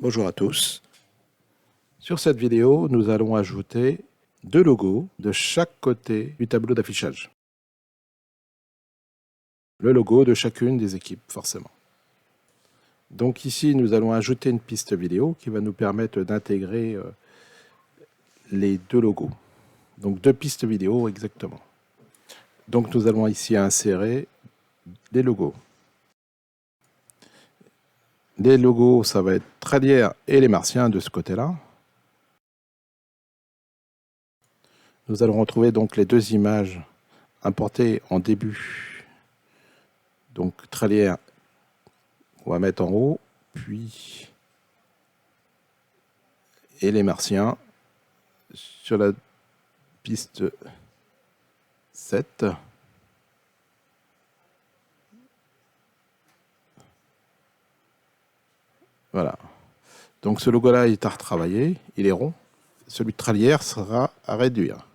Bonjour à tous. Sur cette vidéo, nous allons ajouter deux logos de chaque côté du tableau d'affichage. Le logo de chacune des équipes, forcément. Donc ici, nous allons ajouter une piste vidéo qui va nous permettre d'intégrer les deux logos. Donc deux pistes vidéo exactement. Donc nous allons ici insérer les logos. Les logos, ça va être Tralière et les Martiens de ce côté-là. Nous allons retrouver donc les deux images importées en début. Donc Tralière, on va mettre en haut, puis et les Martiens sur la piste 7. Voilà. Donc ce logo-là est à retravailler, il est rond. Celui de Tralière sera à réduire.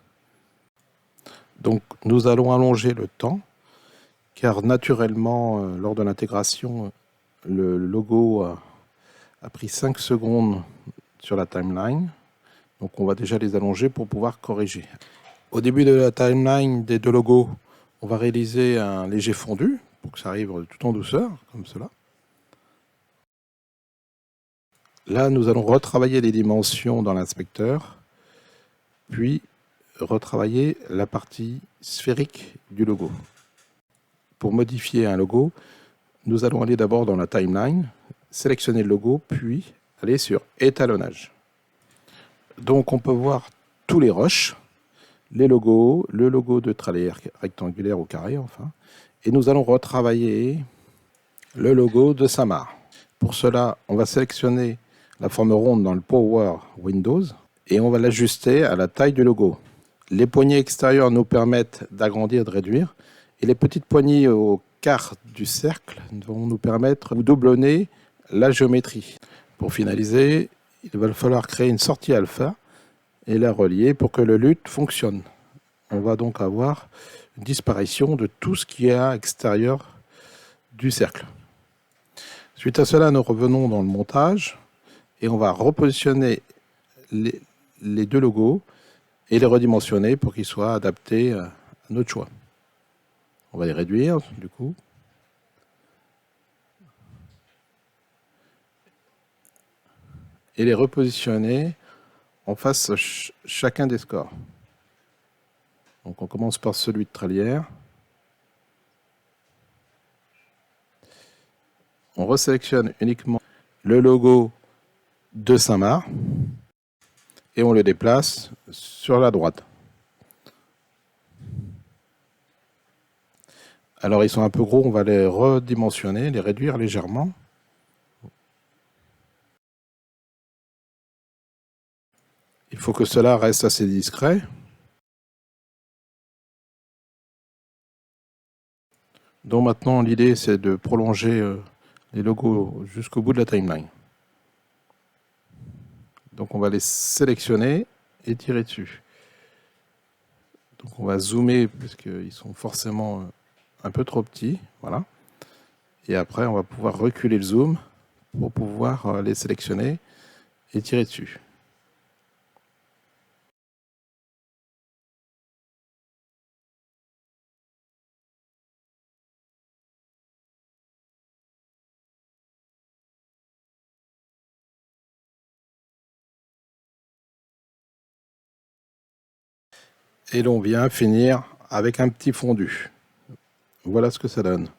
Donc nous allons allonger le temps, car naturellement, lors de l'intégration, le logo a pris 5 secondes sur la timeline. Donc on va déjà les allonger pour pouvoir corriger. Au début de la timeline des deux logos, on va réaliser un léger fondu, pour que ça arrive tout en douceur, comme cela. Là, nous allons retravailler les dimensions dans l'inspecteur, puis retravailler la partie sphérique du logo. Pour modifier un logo, nous allons aller d'abord dans la timeline, sélectionner le logo, puis aller sur étalonnage. Donc on peut voir tous les rushs, les logos, le logo de Tralière rectangulaire ou carré enfin, et nous allons retravailler le logo de Samar. Pour cela, on va sélectionner la forme ronde dans le Power Windows et on va l'ajuster à la taille du logo. Les poignées extérieures nous permettent d'agrandir, de réduire, et les petites poignées au quart du cercle vont nous permettre de doublonner la géométrie. Pour finaliser, il va falloir créer une sortie alpha et la relier pour que le LUT fonctionne. On va donc avoir une disparition de tout ce qui est à l'extérieur du cercle. Suite à cela, nous revenons dans le montage et on va repositionner les deux logos et les redimensionner pour qu'ils soient adaptés à notre choix. On va les réduire du coup. Et les repositionner en face chacun des scores. Donc on commence par celui de Tralière. On resélectionne uniquement le logo de Saint-Marc et on le déplace sur la droite. Alors ils sont un peu gros, on va les redimensionner, les réduire légèrement. Il faut que cela reste assez discret. Donc maintenant l'idée c'est de prolonger les logos jusqu'au bout de la timeline. Donc on va les sélectionner et tirer dessus. Donc on va zoomer parce qu'ils sont forcément un peu trop petits. Voilà. Et après on va pouvoir reculer le zoom pour pouvoir les sélectionner et tirer dessus. Et l'on vient finir avec un petit fondu. Voilà ce que ça donne.